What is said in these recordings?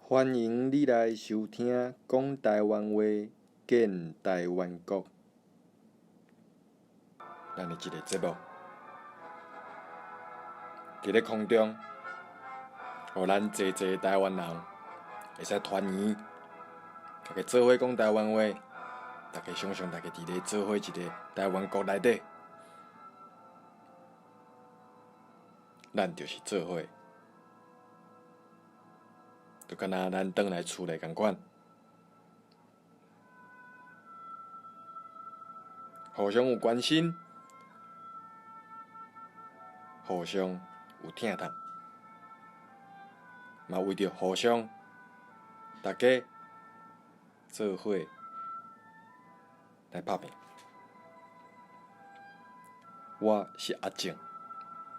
欢迎你来收听讲台湾话，建台湾国。咱的一个节目，伫咧空中，互咱济台湾人会使团圆，大家做伙讲台湾话，大家想象大家伫咧做伙一个台湾国内底，咱就是做伙。就敢若咱转来厝内共款，互相有关心，互相有疼痛，嘛为着互相，大家做伙来拍拼。我是阿正，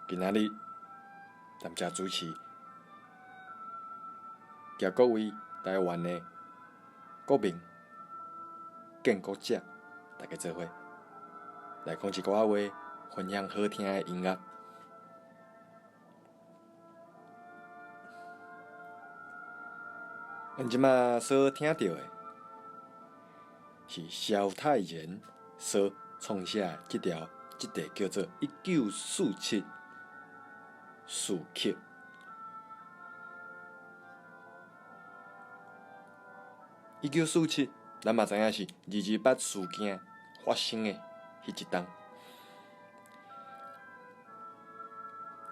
今仔日担遮主持。甲各位台湾的国民、建国者，大家做伙来讲一寡话，分享好听的音乐。咱即马所听到的，是萧太然所创写即条叫做《1947序曲》。1947，咱嘛知影是228事件发生的迄一冬。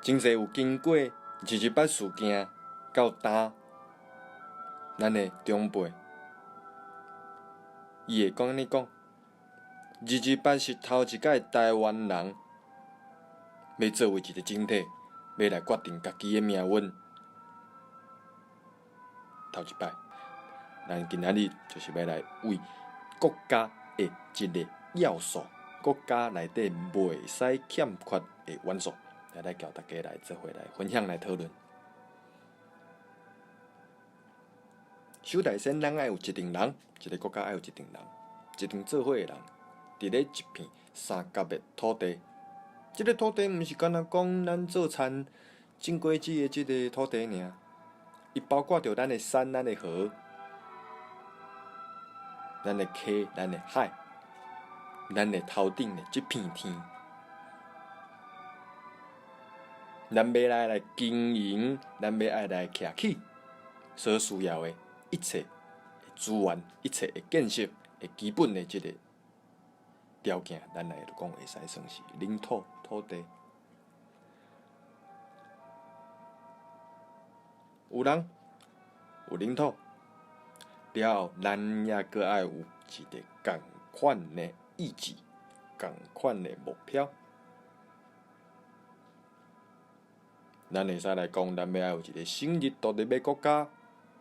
真侪有经过228事件到呾，咱的长辈，伊会讲安尼讲：228是头一摆台湾人要作为一个整体，要来决定家己的命运。头一摆。咱今仔日就是要来为国家的一个要素，国家内底袂使欠缺的元素，来叫大家来做伙来分享来讨论。首大先，咱爱有一定人，一个国家爱有一定人，一定做伙的人，伫咧一片三角的土地。即个土地毋是干那讲咱做田种果子的即个土地尔，伊包括着咱的山、咱的河。咱的溪、咱的海、咱的头顶的即片天，咱要来经营，咱要爱来徛起所需要的一切资源、一切的建设的基本的即个条件，咱来讲会使算是领土、土地。有人有领土。了后，咱也阁爱有一个共款的意志、共款的目标。咱会使来讲，咱要爱有一个省日独立的国家。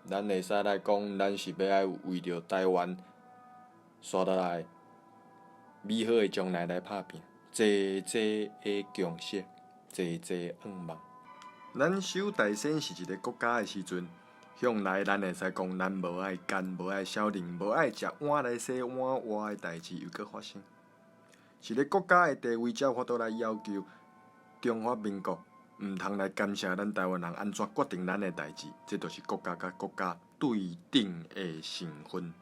咱会使来讲，咱是要爱为着台湾刷落来美好的将来来拍拼，济的强色，济愿望。咱守大仙是一个国家的时阵。向来，咱会使讲，咱无爱干，无爱少年，无爱食碗来洗碗活的代志又搁发生。一个国家的地位，才有法度来要求中华民国毋通来干涉咱台湾人安怎决定咱的代志，这就是国家甲国家对等的身份。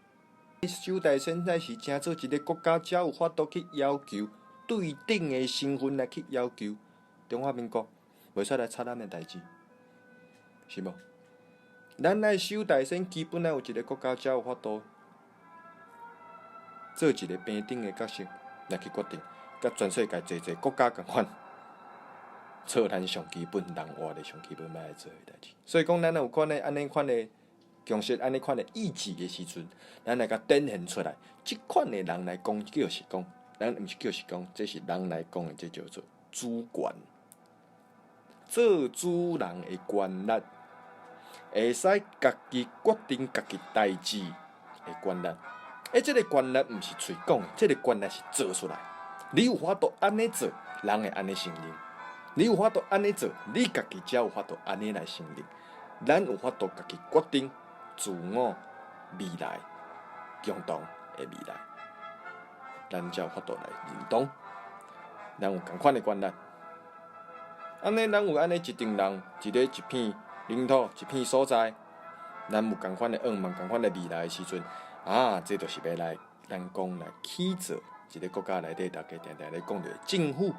守大仙乃是正做一个国家，才有法度去要求对等的身份来去要求中华民国，袂使来插咱的代志，是无？咱来守大仙，基本来有一个国家才有法度做一个平等的角色来去决定，甲全世界济国家共款，做咱上基本人活的上基本要来做的代志。所以讲，咱有款的安尼款的强势、安尼款的意志的时阵，咱来甲展现出来。即款的人来讲，就是讲，咱毋是就是讲，这是人来讲的，这叫做主权，做主人的权力。会使家己决定家己代志的权力，这个权力毋是嘴讲的，这个权力是做出来。你有法度安尼做，人会安尼承认；你有法度安尼做，你家己才有法度安尼来承认。咱有法度家己决定自我未来共同的未来，咱才有法度来认同。咱有同款的权力，安尼咱有安尼一定人，一片领土、一片所在，咱有共款的愿望、共款的未来的时阵，这就是要来咱讲来起造一个国家内底，大家定定咧讲着政府。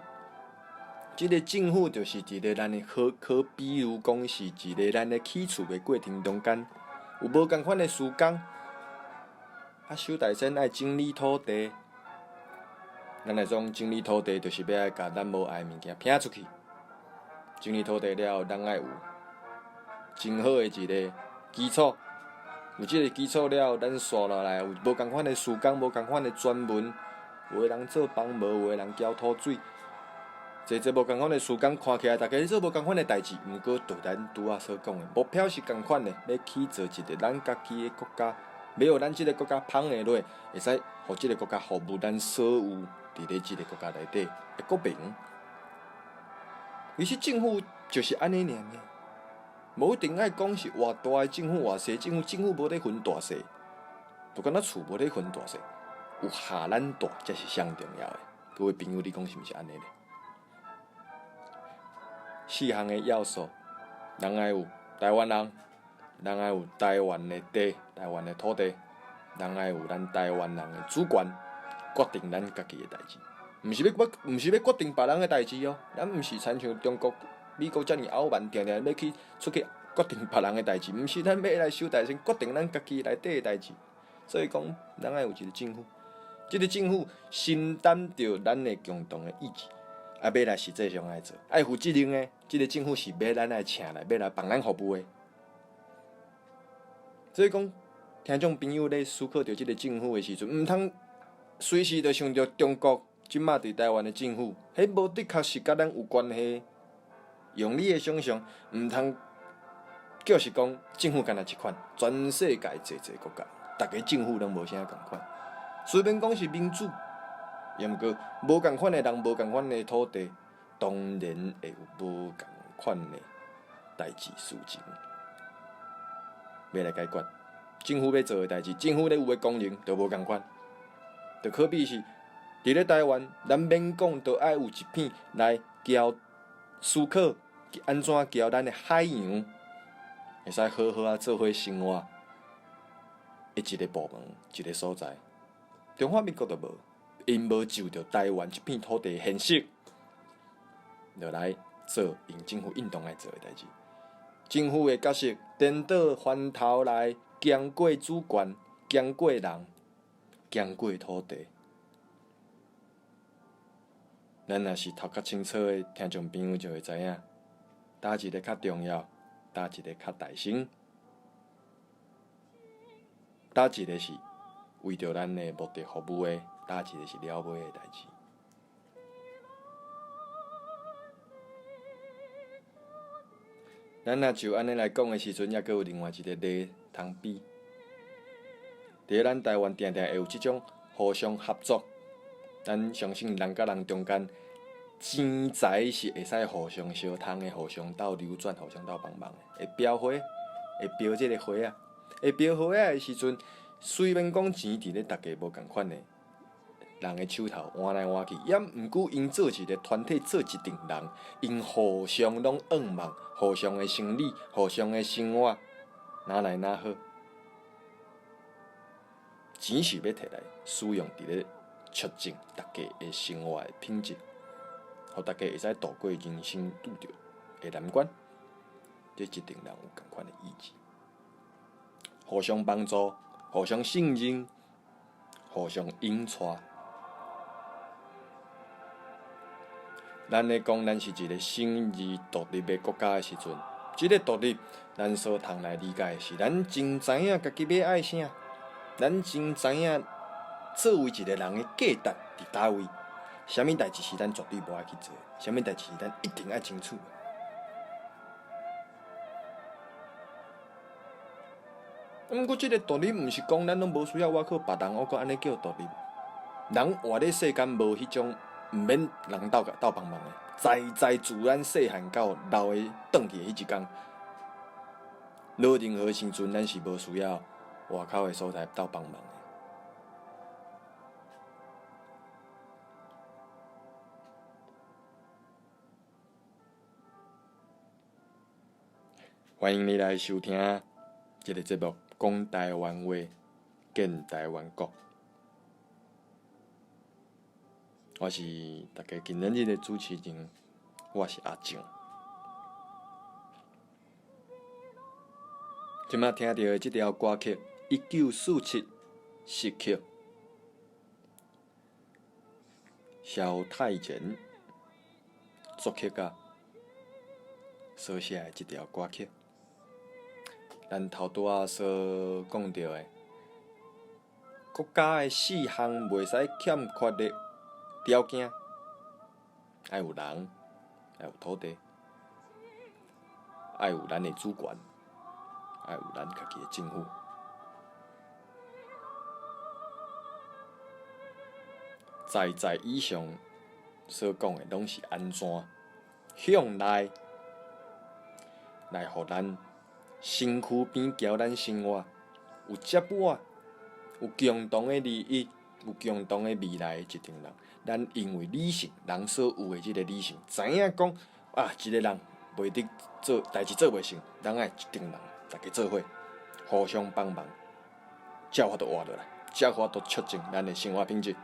即个政府就是一个咱的可比如讲是一个咱的起厝的过程中间，有无共款的施工，收大先爱整理土地。咱来讲整理土地，就是要爱甲咱无爱的物件摒出去。整理土地了后，咱爱有真好的一个基础。有即个基础了后，咱刷落来有无共款的施工，无共款的专门，有的人做房无，有的人浇土水。这无共款的施工，看起来大家做无共款的代志，毋过就咱拄仔所讲的目标是共款的，要起造一个咱家己的国家，要互咱即个国家捧下落，会使互即个国家服务咱所有伫咧即个国家内底的国民。其实政府就是安尼尔，无一定爱讲是偌大的政府、偌细政府，政府无咧分大细，就敢若厝无咧分大细，有下咱大才是上重要的。各位朋友，你讲是毋是安尼咧？4项的要素，咱爱有台湾人，咱爱有台湾的地、台湾的土地，咱爱有咱台湾人的主权，决定咱家己的代志，毋是要决定别人的代志哦。咱毋是亲像中国、美国遮尔傲慢，定定要出去决定别人的代志，毋是咱要来收大先决定咱家己内底的代志。所以讲，咱爱有一个政府，这个政府承担着咱的共同的意志。要来实际上来做，爱负责任的，即个政府是要咱来请来，要来帮咱服务的。所以讲，听众朋友咧思考着即个政府的时阵，毋通随时就想着中国即马伫台湾的政府，迄无的确是甲咱有关系。用你的想象，毋通就是讲政府干那一款，全世界侪国家，逐个政府拢无啥共款。虽便讲是民主。也毋过，无共款的人，无共款的土地，当然会有无共款的代志事情要来解决。政府要做的代志，政府咧有的功能，就无共款。就可比是，伫咧台湾，咱免讲，就爱有一片来交思考，安怎交咱的海洋，会使好好啊做伙生活的一个部门，一个所在。中华民国就无。因无就着台湾这片土地现实，就来做用政府运动来做的代志。政府的角色颠倒翻头来，经过主权，经过人，经过土地。咱若是头壳清楚的听众朋友就会知影，哪一个较重要，哪一个较大声，哪一个是为着咱的目的服务的。哪一个是了尾的代志？咱若就安尼来讲的时阵，也阁有另外一个例通比。伫咱台湾定定会有即种互相合作，咱相信人甲人中间钱财是会使互相相通的，互相斗流转，互相斗帮忙的。会标花，会标即个花啊，会标花啊的时阵，虽然讲钱伫咧大家无共款的。人的手头换来换去，也毋过因做一个团体，做一群人，因互相拢愿望，互相的生理，互相的生活，哪来哪好？钱是要摕来使用伫咧促进大家的生活的品质，互大家会使度过人生拄着的难关。这一定人有共款的意志，互相帮助，互相信任，互相引带。咱咧讲，咱是一个新而独立的国家的时阵，即个独立，咱所通来理解的是，咱真知影家己要爱啥，咱真知影作为一个人的价值伫倒位，啥物代志是咱绝对无爱去做，啥物代志是咱一定爱争取。毋过，即个独立毋是讲咱拢无需要我靠别人，我搁安尼叫独立。人活咧世间无迄种。毋免人斗帮忙的，在自咱细汉到老的转去的迄一天，无任何时阵咱是无需要外口的所在斗帮忙的。欢迎你来收听即个节目讲台湾话，建台湾国。我是大家今日的主持人，我是阿静。即摆听到的即条歌曲，1947序曲，萧泰然作曲家所写的即条歌曲。咱头拄仔所讲到的，国家的4项袂使欠缺的条件，爱有人，爱有土地，爱有咱的主权，爱有咱家己的政府。在以上所讲的，拢是安怎向内来，互咱身躯边交咱生活有接吻、有共同的利益、有共同的未来的一群人。咱因为理性，人所有的即个理性，知影讲一个人袂得做代志做袂成，咱爱一群人，大家做伙，互相帮忙，才有法度活落来，才有法度促进咱的生活品质。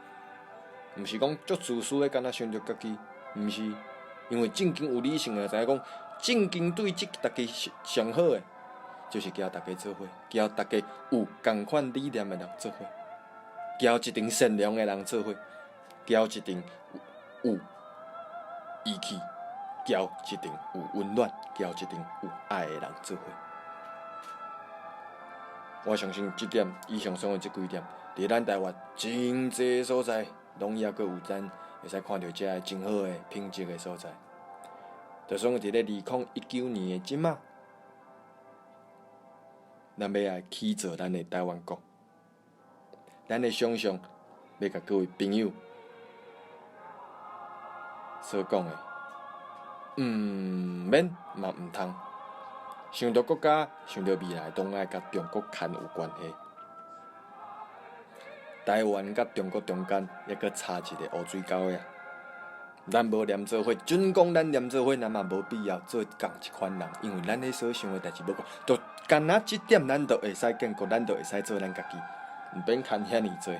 毋是讲足自私的，干那想着家己，毋是，因为正经有理性的，知影讲正经对即大家上好的，就是交大家做伙，交大家有共款理念的人做伙，交一群善良的人做伙，交一群有义气，交一群有温暖，交一群有爱的人做伙。我相信即点以上讲的即几点，伫咱台湾真侪所在，拢抑阁有咱会使看到遮个真好的品质的所在。就算伫咧2019年的即仔，咱要来起造咱的台湾国，咱的想象要甲各位朋友所讲的，免嘛毋通。想到国家，想到未来，拢爱甲中国牵有关系。台湾甲中国中间，抑阁差一个乌水沟呀。咱无连做伙，准讲咱连做伙，咱嘛无必要做共一款人，因为咱咧所想的代志无讲，就干那即点，咱就会使建国，咱就会使做咱家己，毋免牵遐尼济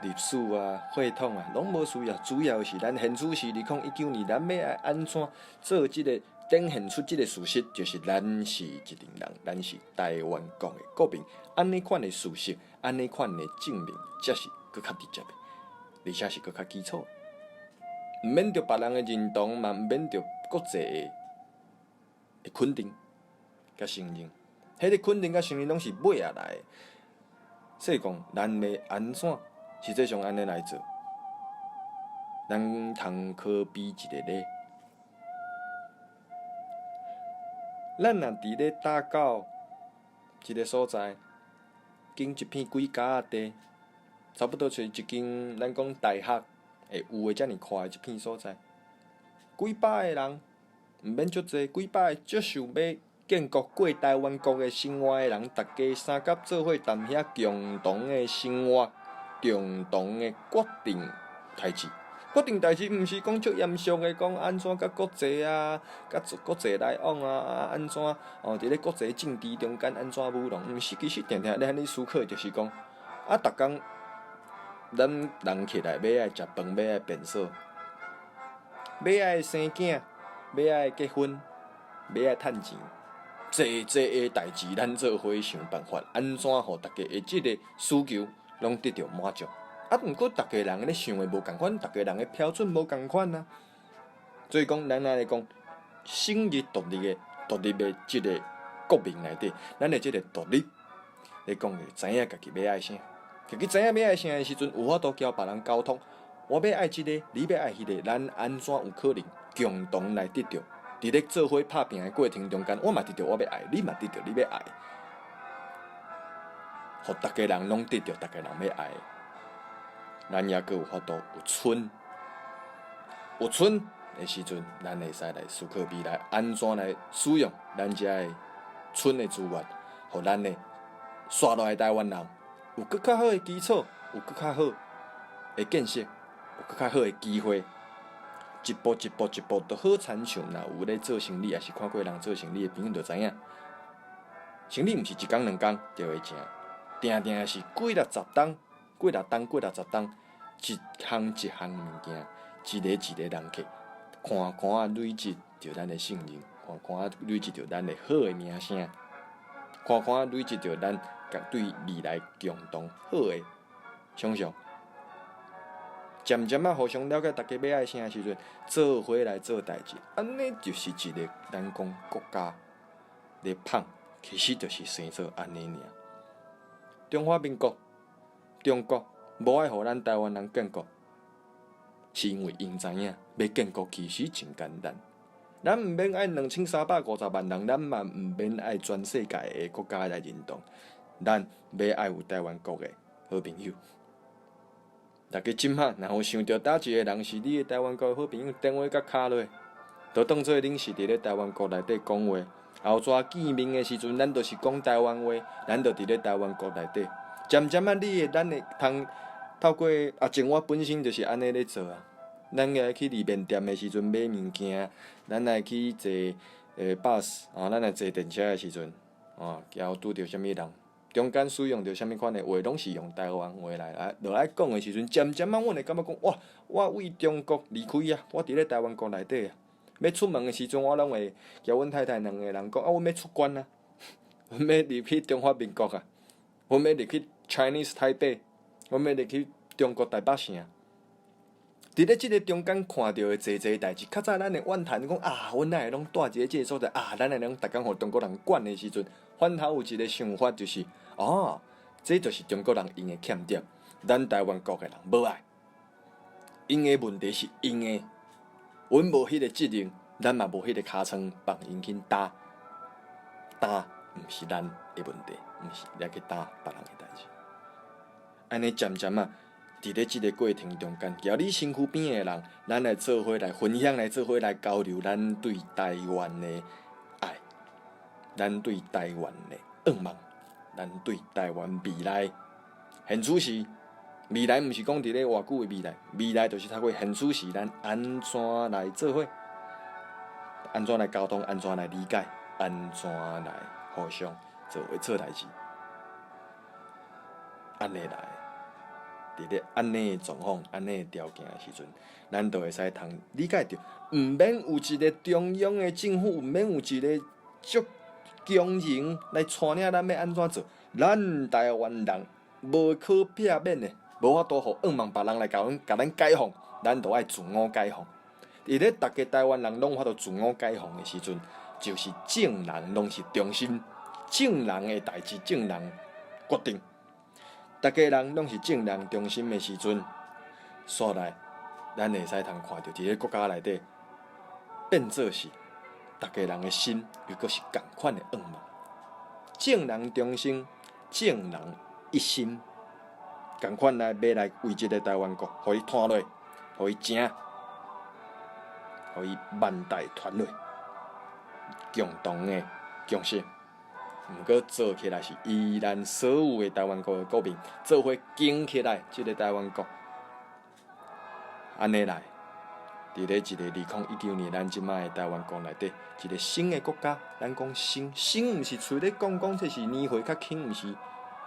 历史啊、血统啊，拢无需要。主要是咱现此时2019年，咱要来安怎做即个？展现出即个事实，就是咱是一群人，咱是台湾国的国民。安尼款的事实，安尼款的证明，才是搁较直接的，而且是搁较基础。毋免着别人的认同，嘛毋免着国际的肯定甲承认。迄个肯定甲承认拢是尾下来的。所以讲，咱要安怎实际上安尼来做？咱通可比一个咧。咱若伫咧打到一个所在，经一片几甲仔地，差不多找一间咱讲大学会有诶遮尔宽诶一片所在，几百个人，毋免足济，几百个接受要建国过台湾国诶生活诶人，逐家三甲做伙谈遐共同诶生活，共同诶决定代志。决定代志毋是讲足严肃诶，讲安怎甲国际啊，甲国际来往啊，安怎伫咧国际政治中间安怎舞弄？毋是，其实定定咧安尼思考，就是讲逐工咱人起来要爱食饭，要爱便所，要爱生囝，要爱结婚，要爱趁钱，济诶代志，咱做伙想办法，安怎互大家诶即个需求拢得到满足。毋过，逐个人咧想诶无共款，逐个人诶标准无共款啊。所以讲，咱来讲，省日独立诶即个国民内底，咱诶即个独立，咧讲着知影家己要爱啥，家己知影要爱啥诶时阵，有法度交别人沟通。我要爱即个，你要爱迄个，咱安怎有可能共同来得到？伫咧做伙拍拼诶过程中间，我嘛得到我要爱，你嘛得到你要爱，互逐个人拢得到逐个人要爱。咱也阁有法度有剩的时阵，咱会使来思考未来安怎来使用咱遮个剩的资源，互咱的刷落来台湾人有更较好的基础，有更较好的建设，有更较好的机会，一步一步都好亲像若有咧做生意，也是看过人做生意的朋友就知影，生理毋是一工两工就会成，定定是几六十冬，一项一项物件，一个一个人客，看看啊累积着咱的信任，看看啊累积着咱的好的名声，看看啊累积着咱对未来共同好的想象。渐渐啊，互相了解，大家要爱啥时阵，做伙来做代志，安尼就是一个咱讲国家咧捧，其实就是生做安尼尔。中华民国、中国无爱互咱台湾人建国，是因为因知影要建国其实真简单。咱毋免爱2350万人，咱嘛毋免爱全世界的国家来认同，咱要爱有台湾国的好朋友。大家今仔若有想到倒一个人是你的台湾国的好朋友，电话甲卡落，就当做恁是伫咧台湾国内底讲话。后纸见面的时阵，咱就是讲台湾话，咱就伫咧台湾国内底。渐渐啊，咱会透过前我本身就是安尼咧做啊。咱来去里面店的时阵买物件，咱来去坐bus 咱来坐电车的时阵交拄着啥物人。中间使用着啥物款的话，拢是用台湾话落来讲的时阵，渐渐阮会感觉讲，哇，我为中国离开啊，我伫咧台湾国内底啊。要出门的时阵，我拢会交阮太太两个人讲，阮要出关啊，阮要入去中华民国啊，阮要入去 Chinese 台北，阮要入去中国台北城。伫咧即个中间看到的侪代志，较早咱会怨叹讲阮哪会拢住一个即个所在咱会拢逐工互中国人管的时阵，反头有一个想法就是。这就是中国人因的欠点，咱台湾国的人无爱，因的问题是因的，阮无迄个责任，咱嘛无迄个尻川放因去打，毋是咱的问题，毋是来去打别人的代志。安尼渐渐伫咧即个过程中间，交你身躯边的人，咱来做伙来分享，来做伙来交流，咱对台湾的爱，咱对台湾的愿望。咱对台湾未来，现此时未来，毋是讲伫咧偌久的未来，未来就是透过现此时，咱安怎来做伙，安怎来沟通，安怎来理解，安怎来互相做伙做代志，安尼来，伫咧安尼的状况、安尼的条件的时阵，咱就会使通理解着，毋免有一个中央的政府，毋免有一个足。强人来带领咱要安怎做？咱台湾人无可避免的，无法度互冤枉别人来甲咱解放，咱就爱自我解放。伫咧逐个台湾人拢法度自我解放的时阵，就是正人拢是中心，正人的代志正人决定。逐个人拢是正人中心的时阵，煞来咱会使通看到伫咧国家内底变做是。逐个人的心，又阁是共款的愿望。正人中心，正人一心，共款要来为即个台湾国，互伊拖落，互伊成，互伊万代传落，共同的共识。毋过做起来是依然所有的台湾国的国民做伙建起来，即个台湾国，安尼来。伫咧一个2019年，咱即摆的台湾国内底，一个新的国家，咱讲新，毋是厝咧讲这是年岁较轻，毋是。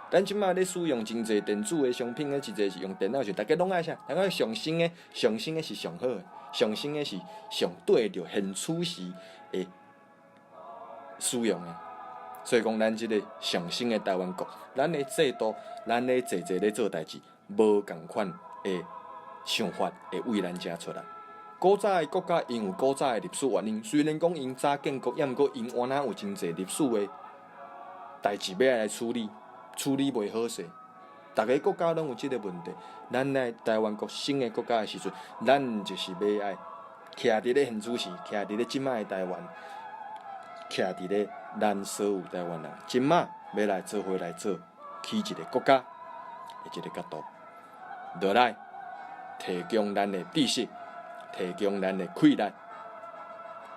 咱即摆咧使用真侪电子的商品，一个是用电脑上，大家拢爱啥？大家上新的是上好的，上新的是上对着现此时的使用的。所以讲，咱即个上新的台湾国，咱的制度，咱咧坐咧做代志，无共款的想法会为咱遮出来。古早的国家因有古早的历史原因，虽然讲因早建国，也毋过因原来有真侪历史的代志要来处理袂好势。逐个国家拢有即个问题。咱来台湾国新的国家的时阵，咱就是要爱徛伫咧现此时，徛伫咧即摆的台湾，徛伫咧咱所有台湾人，即摆要来做伙来做起一个国家的一个角度，落来提供咱的知识。提供咱的气力，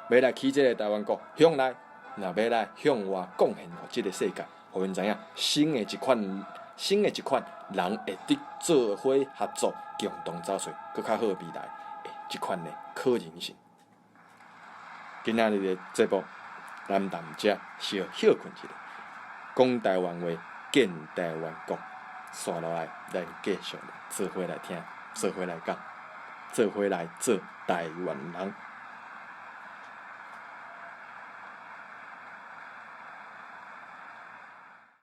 要来起这个台湾国向来，若要来向外贡献互这个世界，互因知影新的一款人会得做伙合作，共同走出更较好的未来的这款的可能性。今仔日的节目，咱踮遮小休困一下，讲台湾话，建台湾国。刷落来，咱继续做伙来听，做伙来讲，做伙来做台湾人。